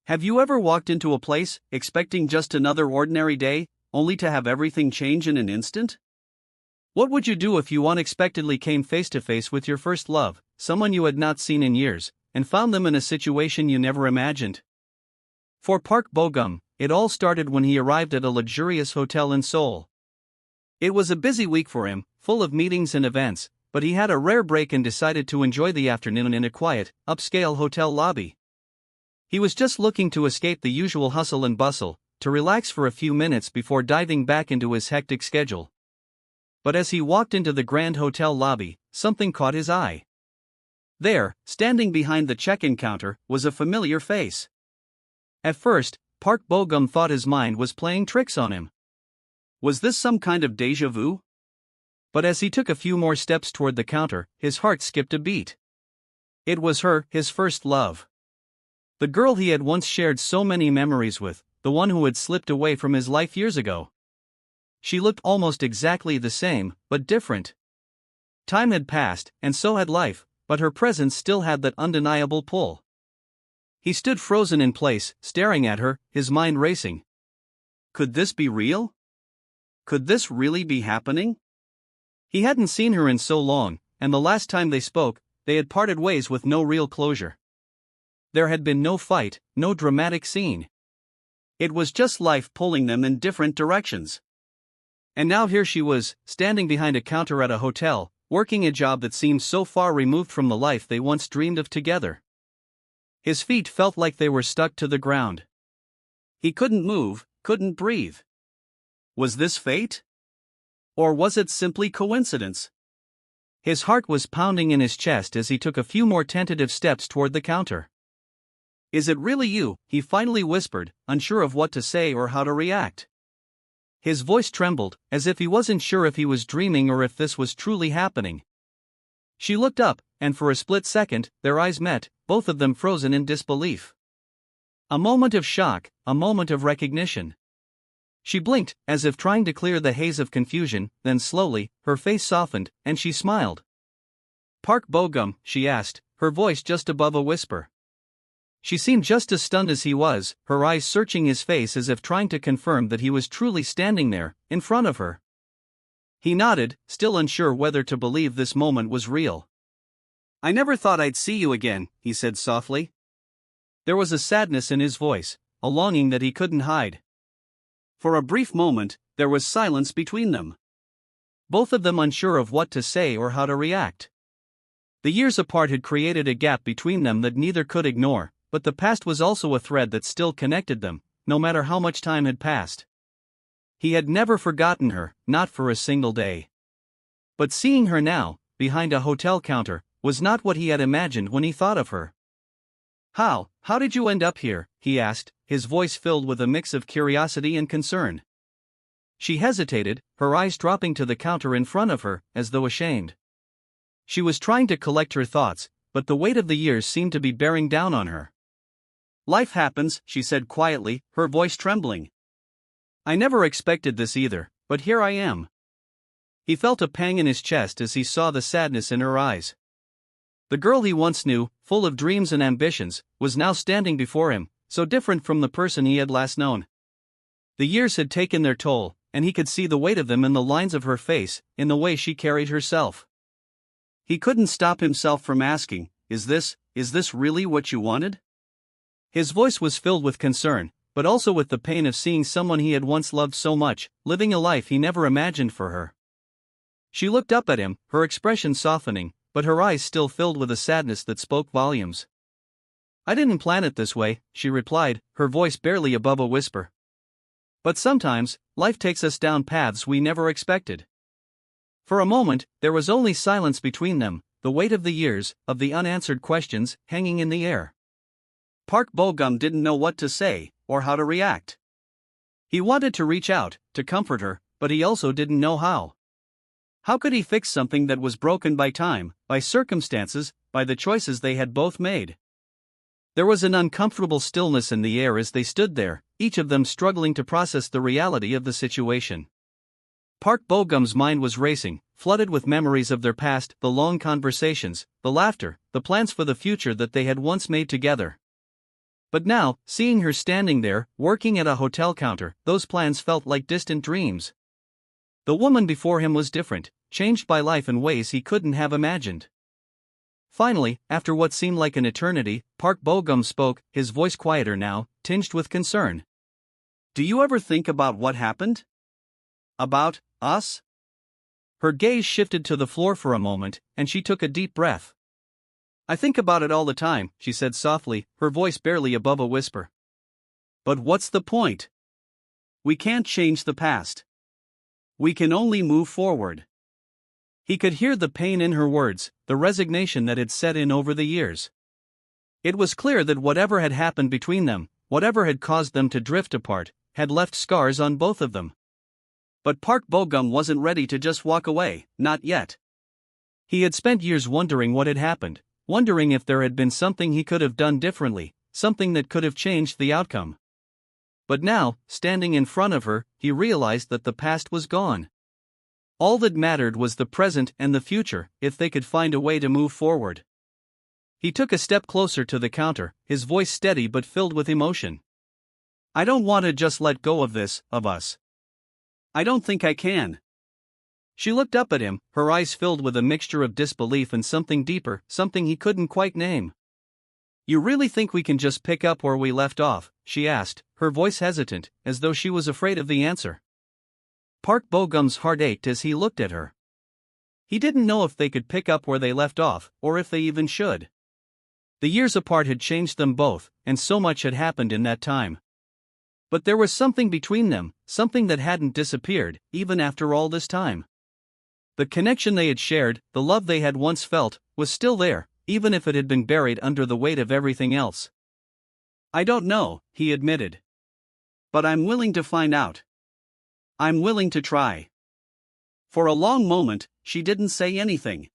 Have you ever walked into a place, expecting just another ordinary day, only to have everything change in an instant? What would you do if you unexpectedly came face to face with your first love, someone you had not seen in years, and found them in a situation you never imagined? For Park Bo-gum, it all started when he arrived at a luxurious hotel in Seoul. It was a busy week for him, full of meetings and events, but he had a rare break and decided to enjoy the afternoon in a quiet, upscale hotel lobby. He was just looking to escape the usual hustle and bustle, to relax for a few minutes before diving back into his hectic schedule. But as he walked into the grand hotel lobby, something caught his eye. There, standing behind the check-in counter, was a familiar face. At first, Park Bo-gum thought his mind was playing tricks on him. Was this some kind of déjà vu? But as he took a few more steps toward the counter, his heart skipped a beat. It was her, his first love. The girl he had once shared so many memories with, the one who had slipped away from his life years ago. She looked almost exactly the same, but different. Time had passed, and so had life, but her presence still had that undeniable pull. He stood frozen in place, staring at her, his mind racing. Could this be real? Could this really be happening? He hadn't seen her in so long, and the last time they spoke, they had parted ways with no real closure. There had been no fight, no dramatic scene. It was just life pulling them in different directions. And now here she was, standing behind a counter at a hotel, working a job that seemed so far removed from the life they once dreamed of together. His feet felt like they were stuck to the ground. He couldn't move, couldn't breathe. Was this fate? Or was it simply coincidence? His heart was pounding in his chest as he took a few more tentative steps toward the counter. "Is it really you?" he finally whispered, unsure of what to say or how to react. His voice trembled, as if he wasn't sure if he was dreaming or if this was truly happening. She looked up, and for a split second, their eyes met, both of them frozen in disbelief. A moment of shock, a moment of recognition. She blinked, as if trying to clear the haze of confusion, then slowly, her face softened, and she smiled. "Park Bo-gum?" she asked, her voice just above a whisper. She seemed just as stunned as he was, her eyes searching his face as if trying to confirm that he was truly standing there, in front of her. He nodded, still unsure whether to believe this moment was real. "I never thought I'd see you again," he said softly. There was a sadness in his voice, a longing that he couldn't hide. For a brief moment, there was silence between them. Both of them unsure of what to say or how to react. The years apart had created a gap between them that neither could ignore, but the past was also a thread that still connected them, no matter how much time had passed. He had never forgotten her, not for a single day. But seeing her now, behind a hotel counter, was not what he had imagined when he thought of her. How did you end up here?" he asked, his voice filled with a mix of curiosity and concern. She hesitated, her eyes dropping to the counter in front of her, as though ashamed. She was trying to collect her thoughts, but the weight of the years seemed to be bearing down on her. "Life happens," she said quietly, her voice trembling. "I never expected this either, but here I am." He felt a pang in his chest as he saw the sadness in her eyes. The girl he once knew, full of dreams and ambitions, was now standing before him, so different from the person he had last known. The years had taken their toll, and he could see the weight of them in the lines of her face, in the way she carried herself. He couldn't stop himself from asking, is this really what you wanted?" His voice was filled with concern, but also with the pain of seeing someone he had once loved so much, living a life he never imagined for her. She looked up at him, her expression softening, but her eyes still filled with a sadness that spoke volumes. "I didn't plan it this way," she replied, her voice barely above a whisper. "But sometimes, life takes us down paths we never expected." For a moment, there was only silence between them, the weight of the years, of the unanswered questions, hanging in the air. Park Bo-gum didn't know what to say, or how to react. He wanted to reach out, to comfort her, but he also didn't know how. How could he fix something that was broken by time, by circumstances, by the choices they had both made? There was an uncomfortable stillness in the air as they stood there, each of them struggling to process the reality of the situation. Park Bo-gum's mind was racing, flooded with memories of their past, the long conversations, the laughter, the plans for the future that they had once made together. But now, seeing her standing there, working at a hotel counter, those plans felt like distant dreams. The woman before him was different, changed by life in ways he couldn't have imagined. Finally, after what seemed like an eternity, Park Bo-gum spoke, his voice quieter now, tinged with concern. Do you ever think about what happened? About us? Her gaze shifted to the floor for a moment, and she took a deep breath. I think about it all the time, she said softly, her voice barely above a whisper. But what's the point? We can't change the past. We can only move forward. He could hear the pain in her words, the resignation that had set in over the years. It was clear that whatever had happened between them, whatever had caused them to drift apart, had left scars on both of them. But Park Bo-gum wasn't ready to just walk away, not yet. He had spent years wondering what had happened, wondering if there had been something he could have done differently, something that could have changed the outcome. But now, standing in front of her, he realized that the past was gone. All that mattered was the present and the future, if they could find a way to move forward. He took a step closer to the counter, his voice steady but filled with emotion. I don't want to just let go of this, of us. I don't think I can. She looked up at him, her eyes filled with a mixture of disbelief and something deeper, something he couldn't quite name. You really think we can just pick up where we left off? She asked, her voice hesitant, as though she was afraid of the answer. Park Bo-gum's heart ached as he looked at her. He didn't know if they could pick up where they left off, or if they even should. The years apart had changed them both, and so much had happened in that time. But there was something between them, something that hadn't disappeared, even after all this time. The connection they had shared, the love they had once felt, was still there, even if it had been buried under the weight of everything else. I don't know, he admitted. But I'm willing to find out. I'm willing to try. For a long moment, she didn't say anything.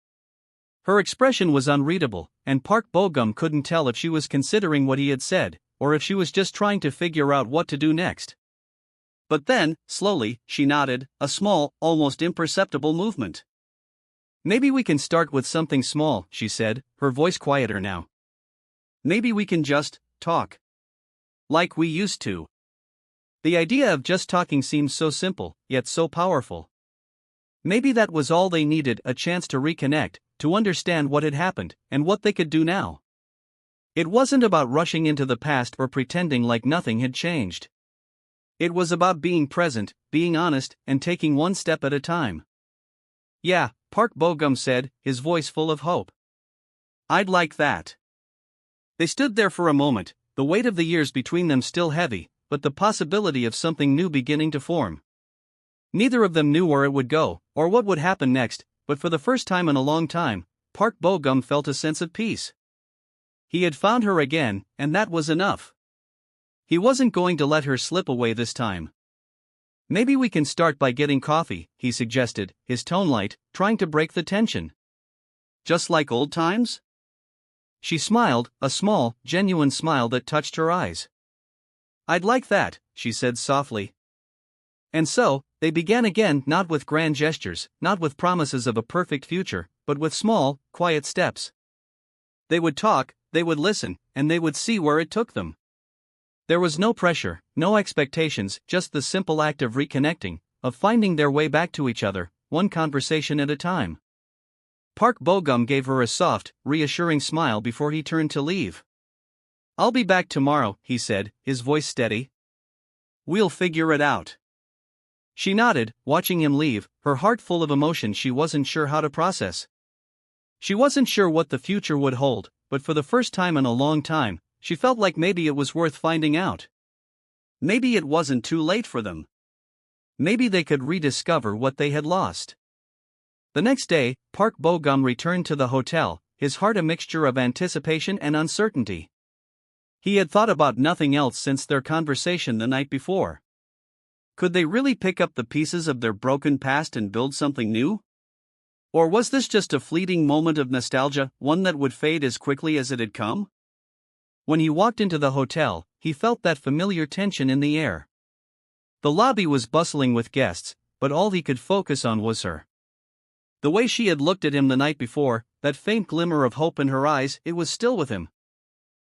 Her expression was unreadable, and Park Bo-gum couldn't tell if she was considering what he had said, or if she was just trying to figure out what to do next. But then, slowly, she nodded, a small, almost imperceptible movement. Maybe we can start with something small, she said, her voice quieter now. Maybe we can just talk. Like we used to. The idea of just talking seemed so simple, yet so powerful. Maybe that was all they needed, a chance to reconnect, to understand what had happened, and what they could do now. It wasn't about rushing into the past or pretending like nothing had changed. It was about being present, being honest, and taking one step at a time. Yeah, Park Bo-gum said, his voice full of hope. I'd like that. They stood there for a moment, the weight of the years between them still heavy, but the possibility of something new beginning to form. Neither of them knew where it would go, or what would happen next, but for the first time in a long time, Park Bo-gum felt a sense of peace. He had found her again, and that was enough. He wasn't going to let her slip away this time. Maybe we can start by getting coffee, he suggested, his tone light, trying to break the tension. Just like old times? She smiled, a small, genuine smile that touched her eyes. I'd like that, she said softly. And so, they began again, not with grand gestures, not with promises of a perfect future, but with small, quiet steps. They would talk, they would listen, and they would see where it took them. There was no pressure, no expectations, just the simple act of reconnecting, of finding their way back to each other, one conversation at a time. Park Bo-gum gave her a soft, reassuring smile before he turned to leave. I'll be back tomorrow, he said, his voice steady. We'll figure it out. She nodded, watching him leave, her heart full of emotion she wasn't sure how to process. She wasn't sure what the future would hold, but for the first time in a long time, she felt like maybe it was worth finding out. Maybe it wasn't too late for them. Maybe they could rediscover what they had lost. The next day, Park Bo-gum returned to the hotel, his heart a mixture of anticipation and uncertainty. He had thought about nothing else since their conversation the night before. Could they really pick up the pieces of their broken past and build something new? Or was this just a fleeting moment of nostalgia, one that would fade as quickly as it had come? When he walked into the hotel, he felt that familiar tension in the air. The lobby was bustling with guests, but all he could focus on was her. The way she had looked at him the night before, that faint glimmer of hope in her eyes, it was still with him.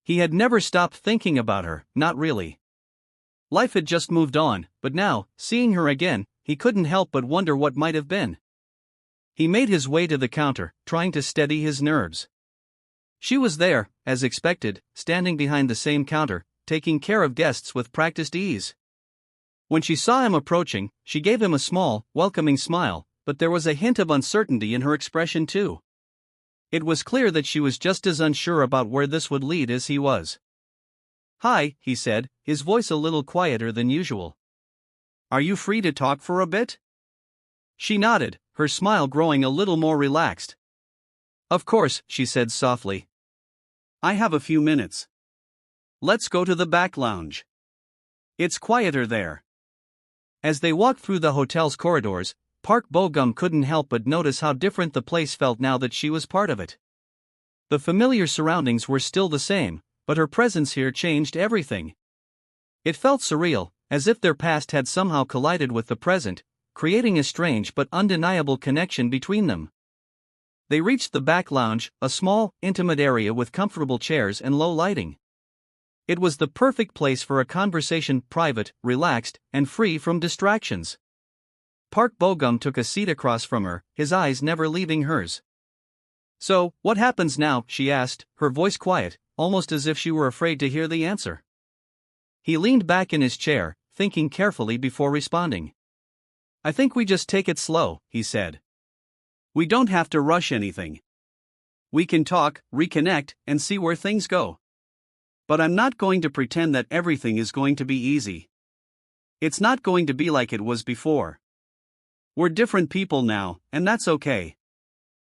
He had never stopped thinking about her, not really. Life had just moved on, but now, seeing her again, he couldn't help but wonder what might have been. He made his way to the counter, trying to steady his nerves. She was there, as expected, standing behind the same counter, taking care of guests with practiced ease. When she saw him approaching, she gave him a small, welcoming smile, but there was a hint of uncertainty in her expression too. It was clear that she was just as unsure about where this would lead as he was. "Hi," he said, his voice a little quieter than usual. "Are you free to talk for a bit?" She nodded, her smile growing a little more relaxed. "Of course," she said softly. "I have a few minutes. Let's go to the back lounge. It's quieter there." As they walked through the hotel's corridors, Park Bo-gum couldn't help but notice how different the place felt now that she was part of it. The familiar surroundings were still the same, but her presence here changed everything. It felt surreal, as if their past had somehow collided with the present, creating a strange but undeniable connection between them. They reached the back lounge, a small, intimate area with comfortable chairs and low lighting. It was the perfect place for a conversation, private, relaxed, and free from distractions. Park Bo-gum took a seat across from her, his eyes never leaving hers. "So, what happens now?" she asked, her voice quiet, almost as if she were afraid to hear the answer. He leaned back in his chair, thinking carefully before responding. "I think we just take it slow," he said. "We don't have to rush anything. We can talk, reconnect, and see where things go. But I'm not going to pretend that everything is going to be easy. It's not going to be like it was before. We're different people now, and that's okay.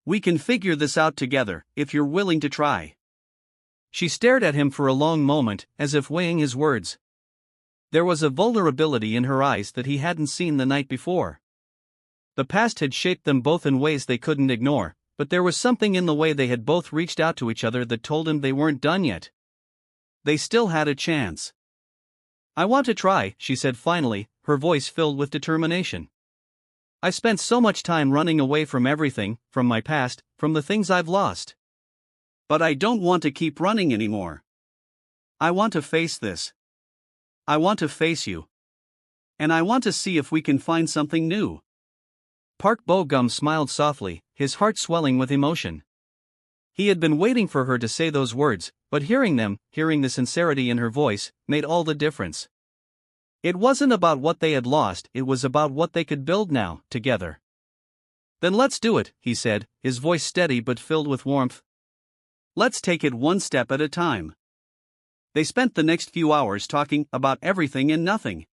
We can figure this out together, if you're willing to try." She stared at him for a long moment, as if weighing his words. There was a vulnerability in her eyes that he hadn't seen the night before. The past had shaped them both in ways they couldn't ignore, but there was something in the way they had both reached out to each other that told him they weren't done yet. They still had a chance. "I want to try," she said finally, her voice filled with determination. "I spent so much time running away from everything, from my past, from the things I've lost. But I don't want to keep running anymore. I want to face this. I want to face you. And I want to see if we can find something new." Park Bo-gum smiled softly, his heart swelling with emotion. He had been waiting for her to say those words, but hearing the sincerity in her voice, made all the difference. It wasn't about what they had lost, it was about what they could build now, together. "Then let's do it," he said, his voice steady but filled with warmth. "Let's take it one step at a time." They spent the next few hours talking about everything and nothing.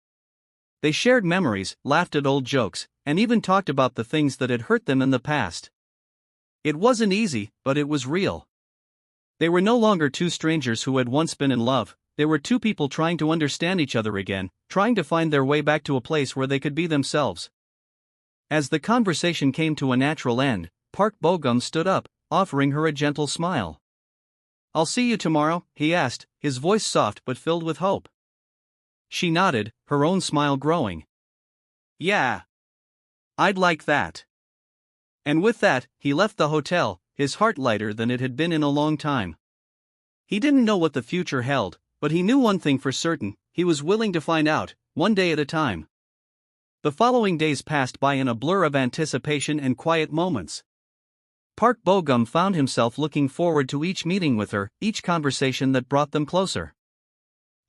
They shared memories, laughed at old jokes, and even talked about the things that had hurt them in the past. It wasn't easy, but it was real. They were no longer two strangers who had once been in love, they were two people trying to understand each other again, trying to find their way back to a place where they could be themselves. As the conversation came to a natural end, Park Bo-gum stood up, offering her a gentle smile. "I'll see you tomorrow?" he asked, his voice soft but filled with hope. She nodded, her own smile growing. "Yeah. I'd like that." And with that, he left the hotel, his heart lighter than it had been in a long time. He didn't know what the future held, but he knew one thing for certain: he was willing to find out, one day at a time. The following days passed by in a blur of anticipation and quiet moments. Park Bo-gum found himself looking forward to each meeting with her, each conversation that brought them closer.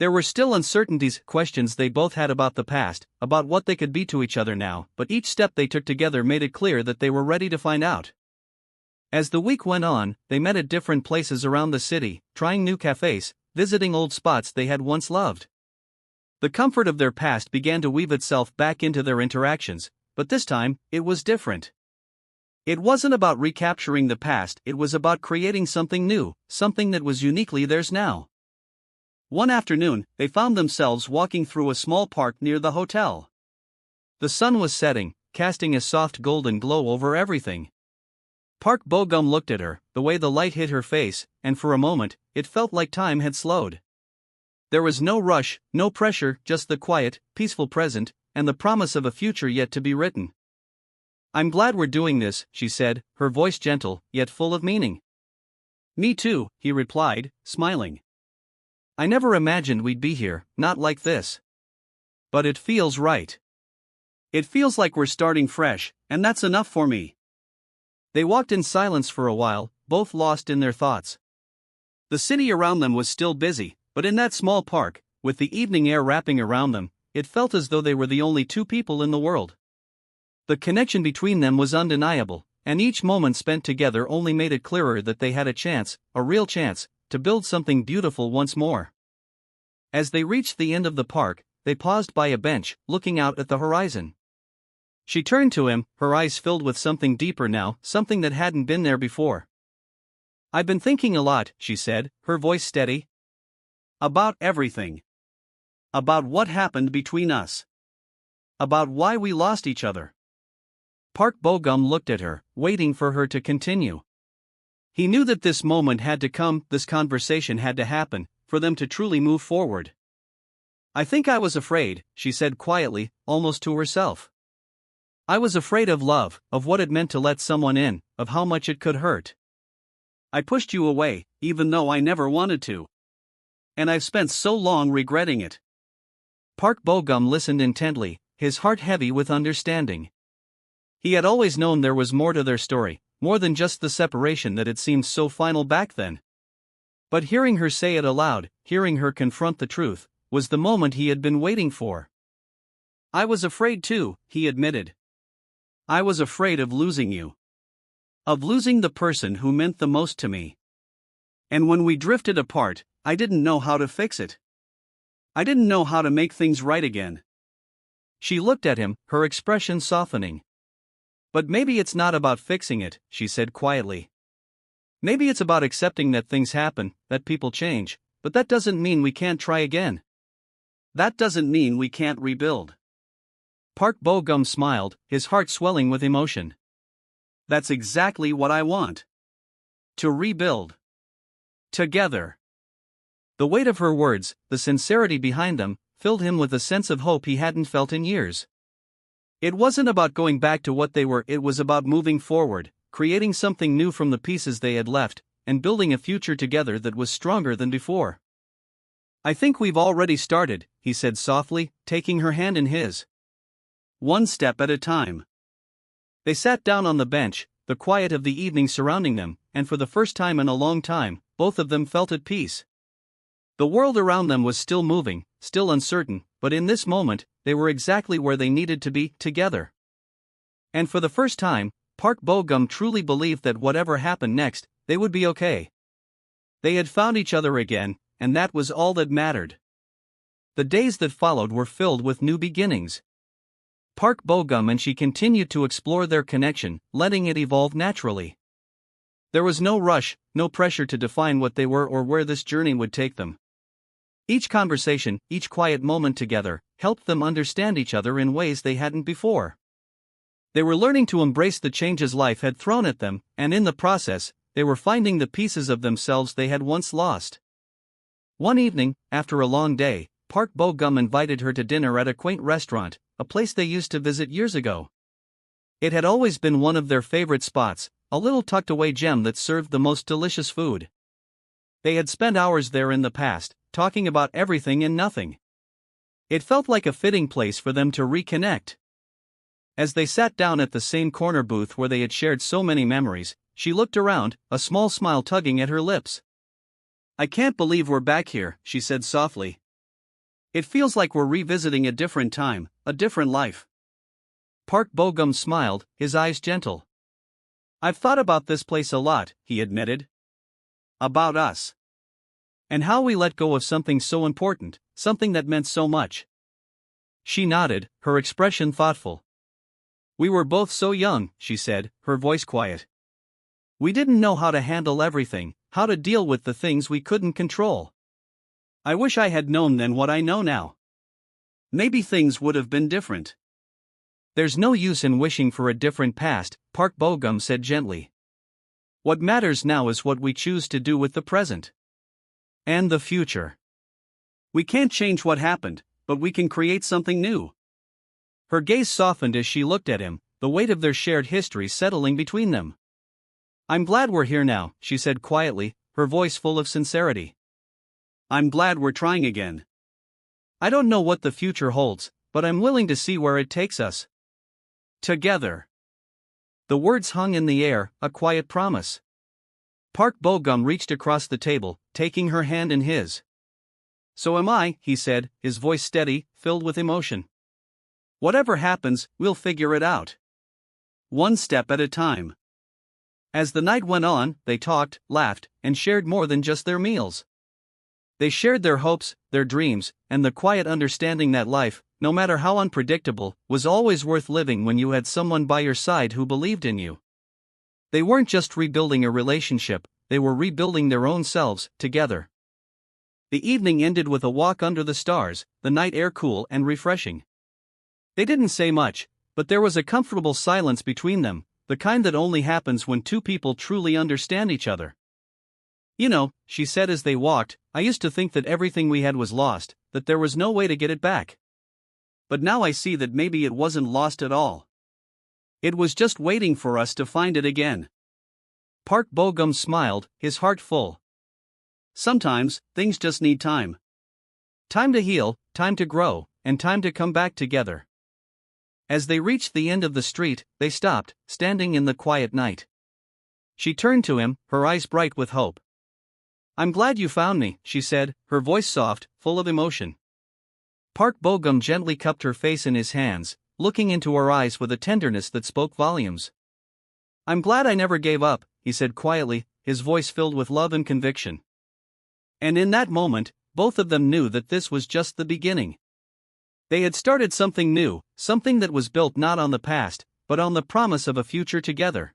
There were still uncertainties, questions they both had about the past, about what they could be to each other now, but each step they took together made it clear that they were ready to find out. As the week went on, they met at different places around the city, trying new cafes, visiting old spots they had once loved. The comfort of their past began to weave itself back into their interactions, but this time, it was different. It wasn't about recapturing the past, it was about creating something new, something that was uniquely theirs now. One afternoon, they found themselves walking through a small park near the hotel. The sun was setting, casting a soft golden glow over everything. Park Bo-gum looked at her, the way the light hit her face, and for a moment, it felt like time had slowed. There was no rush, no pressure, just the quiet, peaceful present, and the promise of a future yet to be written. "I'm glad we're doing this," she said, her voice gentle, yet full of meaning. "Me too," he replied, smiling. I never imagined we'd be here, not like this. But it feels right. It feels like we're starting fresh, and that's enough for me. They walked in silence for a while, both lost in their thoughts. The city around them was still busy, but in that small park, with the evening air wrapping around them, it felt as though they were the only two people in the world. The connection between them was undeniable, and each moment spent together only made it clearer that they had a chance, a real chance, to build something beautiful once more. As they reached the end of the park, they paused by a bench, looking out at the horizon. She turned to him, her eyes filled with something deeper now, something that hadn't been there before. "I've been thinking a lot," she said, her voice steady. "About everything. About what happened between us. About why we lost each other." Park Bo-gum looked at her, waiting for her to continue. He knew that this moment had to come, this conversation had to happen, for them to truly move forward. "I think I was afraid," she said quietly, almost to herself. "I was afraid of love, of what it meant to let someone in, of how much it could hurt. I pushed you away, even though I never wanted to. And I've spent so long regretting it." Park Bo-gum listened intently, his heart heavy with understanding. He had always known there was more to their story, more than just the separation that had seemed so final back then. But hearing her say it aloud, hearing her confront the truth, was the moment he had been waiting for. "I was afraid too," he admitted. "I was afraid of losing you. Of losing the person who meant the most to me. And when we drifted apart, I didn't know how to fix it. I didn't know how to make things right again." She looked at him, her expression softening. "But maybe it's not about fixing it," she said quietly. "Maybe it's about accepting that things happen, that people change, but that doesn't mean we can't try again. That doesn't mean we can't rebuild." Park Bo-gum smiled, his heart swelling with emotion. "That's exactly what I want. To rebuild. Together." The weight of her words, the sincerity behind them, filled him with a sense of hope he hadn't felt in years. It wasn't about going back to what they were, it was about moving forward, creating something new from the pieces they had left, and building a future together that was stronger than before. "I think we've already started," he said softly, taking her hand in his. "One step at a time." They sat down on the bench, the quiet of the evening surrounding them, and for the first time in a long time, both of them felt at peace. The world around them was still moving, still uncertain, but in this moment, they were exactly where they needed to be, together. And for the first time, Park Bo-gum truly believed that whatever happened next, they would be okay. They had found each other again, and that was all that mattered. The days that followed were filled with new beginnings. Park Bo-gum and she continued to explore their connection, letting it evolve naturally. There was no rush, no pressure to define what they were or where this journey would take them. Each conversation, each quiet moment together, helped them understand each other in ways they hadn't before. They were learning to embrace the changes life had thrown at them, and in the process, they were finding the pieces of themselves they had once lost. One evening, after a long day, Park Bo-gum invited her to dinner at a quaint restaurant, a place they used to visit years ago. It had always been one of their favorite spots, a little tucked-away gem that served the most delicious food. They had spent hours there in the past, talking about everything and nothing. It felt like a fitting place for them to reconnect. As they sat down at the same corner booth where they had shared so many memories, she looked around, a small smile tugging at her lips. "I can't believe we're back here," she said softly. "It feels like we're revisiting a different time, a different life." Park Bo-gum smiled, his eyes gentle. "I've thought about this place a lot," he admitted. "About us. And how we let go of something so important, something that meant so much." She nodded, her expression thoughtful. "We were both so young," she said, her voice quiet. "We didn't know how to handle everything, how to deal with the things we couldn't control. I wish I had known then what I know now. Maybe things would have been different." "There's no use in wishing for a different past," Park Bo-gum said gently. "What matters now is what we choose to do with the present. And the future. We can't change what happened, but we can create something new." Her gaze softened as she looked at him, the weight of their shared history settling between them. "I'm glad we're here now," she said quietly, her voice full of sincerity. I'm glad we're trying again. I don't know what the future holds, but I'm willing to see where it takes us. Together. The words hung in the air, a quiet promise. Park Bo-gum reached across the table, taking her hand in his. So am I, he said, his voice steady, filled with emotion. Whatever happens, we'll figure it out. One step at a time. As the night went on, they talked, laughed, and shared more than just their meals. They shared their hopes, their dreams, and the quiet understanding that life, no matter how unpredictable, was always worth living when you had someone by your side who believed in you. They weren't just rebuilding a relationship, they were rebuilding their own selves, together. The evening ended with a walk under the stars, the night air cool and refreshing. They didn't say much, but there was a comfortable silence between them, the kind that only happens when two people truly understand each other. You know, she said as they walked, I used to think that everything we had was lost, that there was no way to get it back. But now I see that maybe it wasn't lost at all. It was just waiting for us to find it again. Park Bo-gum smiled, his heart full. Sometimes, things just need time. Time to heal, time to grow, and time to come back together. As they reached the end of the street, they stopped, standing in the quiet night. She turned to him, her eyes bright with hope. I'm glad you found me, she said, her voice soft, full of emotion. Park Bo-gum gently cupped her face in his hands, looking into her eyes with a tenderness that spoke volumes. I'm glad I never gave up, he said quietly, his voice filled with love and conviction. And in that moment, both of them knew that this was just the beginning. They had started something new, something that was built not on the past, but on the promise of a future together.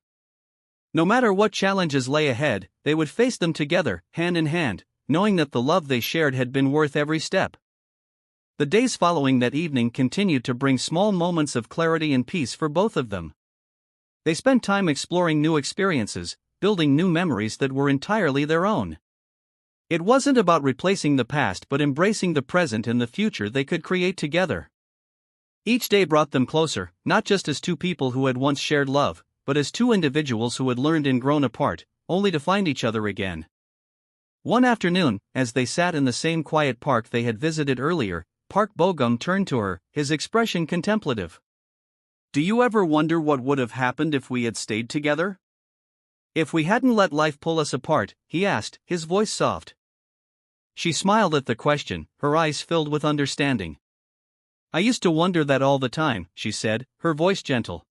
No matter what challenges lay ahead, they would face them together, hand in hand, knowing that the love they shared had been worth every step. The days following that evening continued to bring small moments of clarity and peace for both of them. They spent time exploring new experiences, building new memories that were entirely their own. It wasn't about replacing the past but embracing the present and the future they could create together. Each day brought them closer, not just as two people who had once shared love, but as two individuals who had learned and grown apart, only to find each other again. One afternoon, as they sat in the same quiet park they had visited earlier, Park Bo-gum turned to her, his expression contemplative. Do you ever wonder what would have happened if we had stayed together? If we hadn't let life pull us apart, he asked, his voice soft. She smiled at the question, her eyes filled with understanding. I used to wonder that all the time, she said, her voice gentle.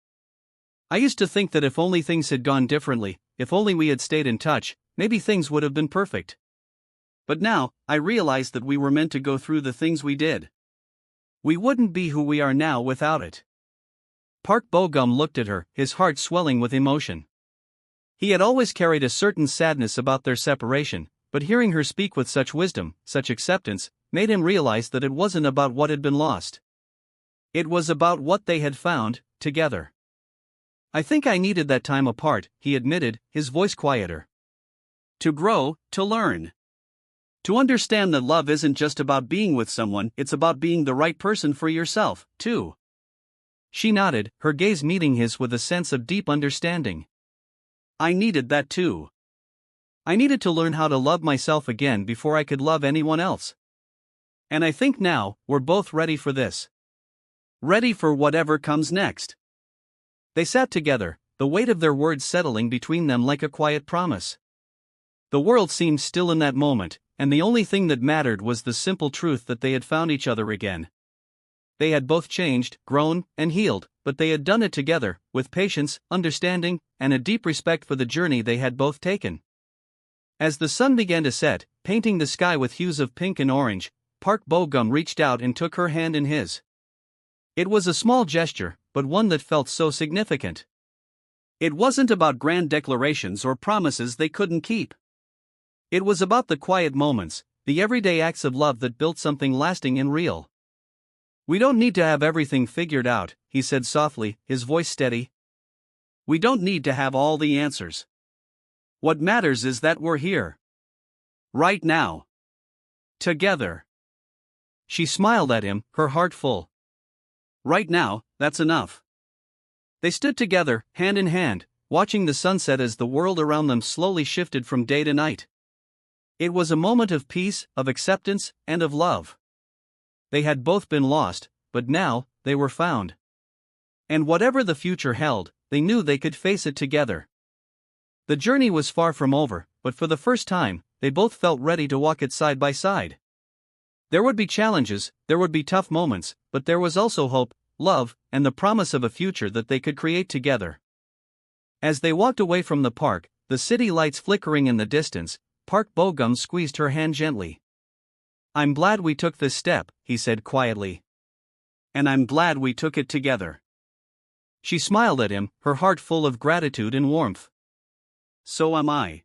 I used to think that if only things had gone differently, if only we had stayed in touch, maybe things would have been perfect. But now, I realize that we were meant to go through the things we did. We wouldn't be who we are now without it. Park Bo-gum looked at her, his heart swelling with emotion. He had always carried a certain sadness about their separation, but hearing her speak with such wisdom, such acceptance, made him realize that it wasn't about what had been lost. It was about what they had found, together. I think I needed that time apart, he admitted, his voice quieter. To grow, to learn. To understand that love isn't just about being with someone, it's about being the right person for yourself, too. She nodded, her gaze meeting his with a sense of deep understanding. I needed that too. I needed to learn how to love myself again before I could love anyone else. And I think now, we're both ready for this. Ready for whatever comes next. They sat together, the weight of their words settling between them like a quiet promise. The world seemed still in that moment, and the only thing that mattered was the simple truth that they had found each other again. They had both changed, grown, and healed, but they had done it together, with patience, understanding, and a deep respect for the journey they had both taken. As the sun began to set, painting the sky with hues of pink and orange, Park Bo-gum reached out and took her hand in his. It was a small gesture, but one that felt so significant. It wasn't about grand declarations or promises they couldn't keep. It was about the quiet moments, the everyday acts of love that built something lasting and real. We don't need to have everything figured out, he said softly, his voice steady. We don't need to have all the answers. What matters is that we're here. Right now. Together. She smiled at him, her heart full. Right now, that's enough. They stood together, hand in hand, watching the sunset as the world around them slowly shifted from day to night. It was a moment of peace, of acceptance, and of love. They had both been lost, but now, they were found. And whatever the future held, they knew they could face it together. The journey was far from over, but for the first time, they both felt ready to walk it side by side. There would be challenges, there would be tough moments, but there was also hope, love, and the promise of a future that they could create together. As they walked away from the park, the city lights flickering in the distance, Park Bo-gum squeezed her hand gently. "I'm glad we took this step," he said quietly. "And I'm glad we took it together." She smiled at him, her heart full of gratitude and warmth. "So am I."